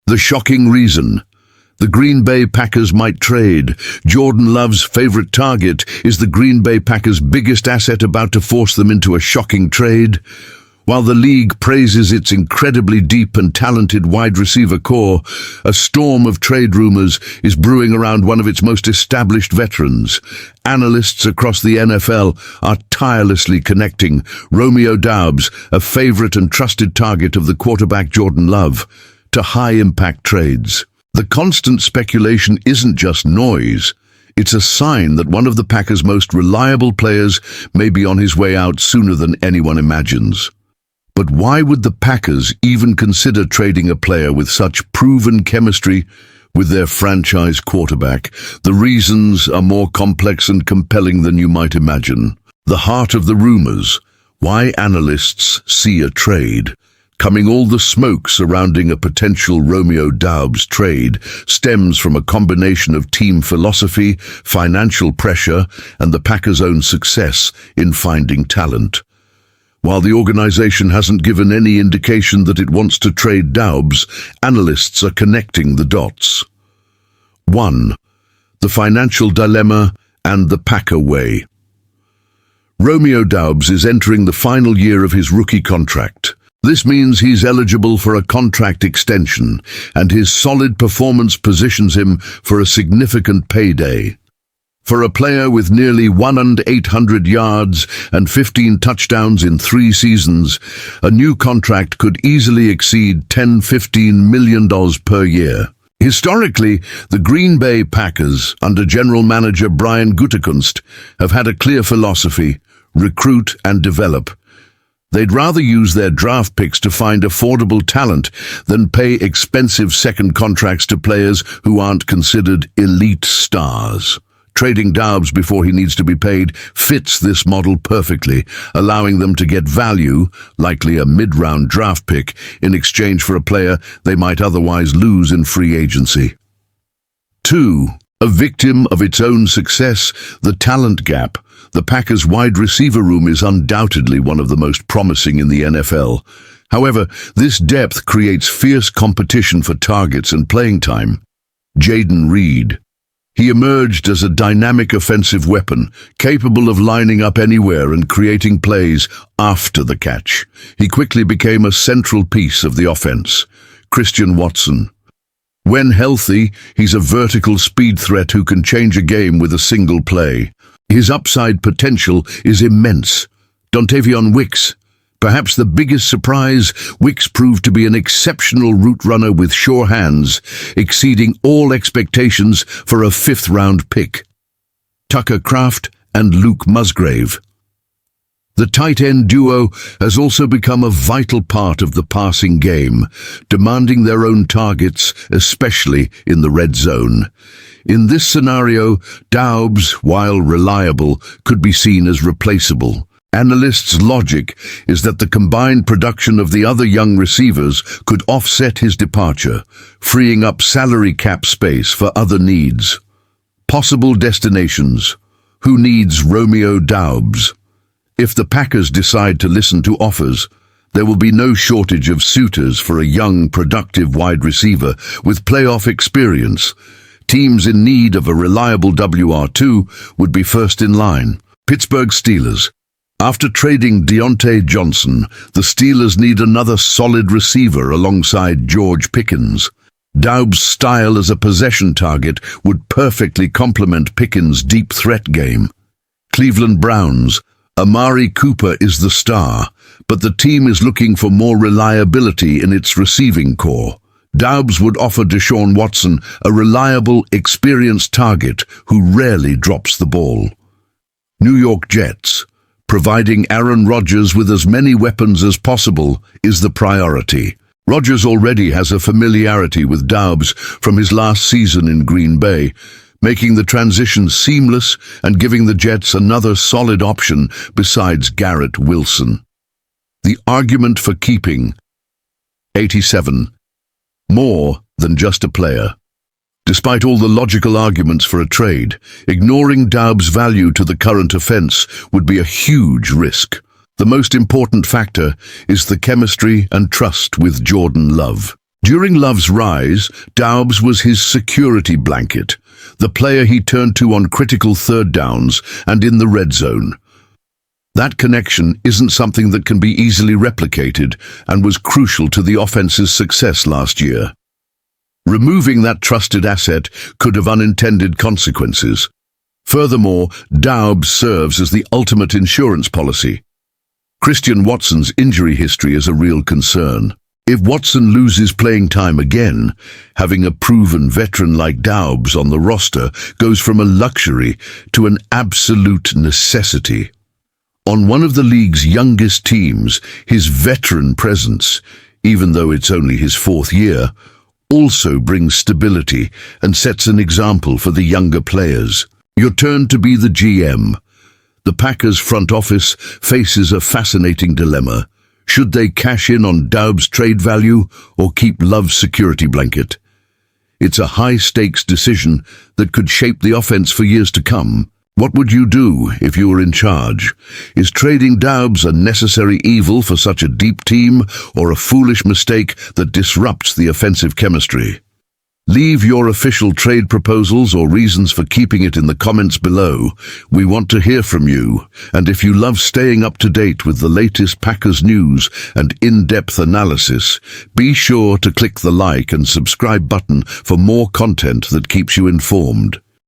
The shocking reason. The Green Bay Packers might trade. Jordan Love's favorite target is the Green Bay Packers' biggest asset about to force them into a shocking trade. While the league praises its incredibly deep and talented wide receiver core, a storm of trade rumors is brewing around one of its most established veterans. Analysts across the NFL are tirelessly connecting Romeo Doubs, a favorite and trusted target of the quarterback Jordan Love, to high-impact trades. The constant speculation isn't just noise. It's a sign that one of the Packers' most reliable players may be on his way out sooner than anyone imagines. But why would the Packers even consider trading a player with such proven chemistry with their franchise quarterback? The reasons are more complex and compelling than you might imagine. The heart of the rumors, why analysts see a trade. Coming all the smoke surrounding a potential Romeo Doubs trade stems from a combination of team philosophy, financial pressure, and the Packers' own success in finding talent. While the organization hasn't given any indication that it wants to trade Doubs, analysts are connecting the dots. 1. The financial dilemma and the Packer way. Romeo Doubs is entering the final year of his rookie contract. This means he's eligible for a contract extension, and his solid performance positions him for a significant payday. For a player with nearly 800 yards and 15 touchdowns in 3 seasons, a new contract could easily exceed $10–15 million per year. Historically, the Green Bay Packers, under general manager Brian Gutekunst, have had a clear philosophy: recruit and develop. They'd rather use their draft picks to find affordable talent than pay expensive second contracts to players who aren't considered elite stars. Trading Doubs before he needs to be paid fits this model perfectly, allowing them to get value, likely a mid-round draft pick, in exchange for a player they might otherwise lose in free agency. 2. A victim of its own success, the talent gap. The Packers' wide receiver room is undoubtedly one of the most promising in the NFL. However, this depth creates fierce competition for targets and playing time. Jayden Reed. He emerged as a dynamic offensive weapon, capable of lining up anywhere and creating plays after the catch. He quickly became a central piece of the offense. Christian Watson. When healthy, he's a vertical speed threat who can change a game with a single play. His upside potential is immense. Dontavion Wicks. Perhaps the biggest surprise, Wicks proved to be an exceptional route runner with sure hands, exceeding all expectations for a 5th-round pick. Tucker Kraft and Luke Musgrave. The tight end duo has also become a vital part of the passing game, demanding their own targets, especially in the red zone. In this scenario, Doubs, while reliable, could be seen as replaceable. Analysts' logic is that the combined production of the other young receivers could offset his departure, freeing up salary cap space for other needs. Possible destinations. Who needs Romeo Doubs? If the Packers decide to listen to offers, there will be no shortage of suitors for a young, productive wide receiver with playoff experience. Teams in need of a reliable WR2 would be first in line. Pittsburgh Steelers. After trading Deontay Johnson, the Steelers need another solid receiver alongside George Pickens. Doubs' style as a possession target would perfectly complement Pickens' deep threat game. Cleveland Browns. Amari Cooper is the star, but the team is looking for more reliability in its receiving core. Doubs would offer Deshaun Watson a reliable, experienced target who rarely drops the ball. New York Jets. Providing Aaron Rodgers with as many weapons as possible is the priority. Rodgers already has a familiarity with Doubs from his last season in Green Bay, making the transition seamless and giving the Jets another solid option besides Garrett Wilson. The argument for keeping. 87. More than just a player. Despite all the logical arguments for a trade, ignoring Doubs' value to the current offense would be a huge risk. The most important factor is the chemistry and trust with Jordan Love. During Love's rise, Doubs was his security blanket, the player he turned to on critical third downs and in the red zone. That connection isn't something that can be easily replicated and was crucial to the offense's success last year. Removing that trusted asset could have unintended consequences. Furthermore, Doubs serves as the ultimate insurance policy. Christian Watson's injury history is a real concern. If Watson loses playing time again, having a proven veteran like Doubs on the roster goes from a luxury to an absolute necessity. On one of the league's youngest teams, his veteran presence, even though it's only his fourth year, also brings stability and sets an example for the younger players. Your turn to be the GM. The Packers front office faces a fascinating dilemma. Should they cash in on Doubs' trade value or keep Love's security blanket? It's a high-stakes decision that could shape the offense for years to come. What would you do if you were in charge? Is trading Doubs a necessary evil for such a deep team, or a foolish mistake that disrupts the offensive chemistry? Leave your official trade proposals or reasons for keeping it in the comments below. We want to hear from you, and if you love staying up to date with the latest Packers news and in-depth analysis, be sure to click the like and subscribe button for more content that keeps you informed.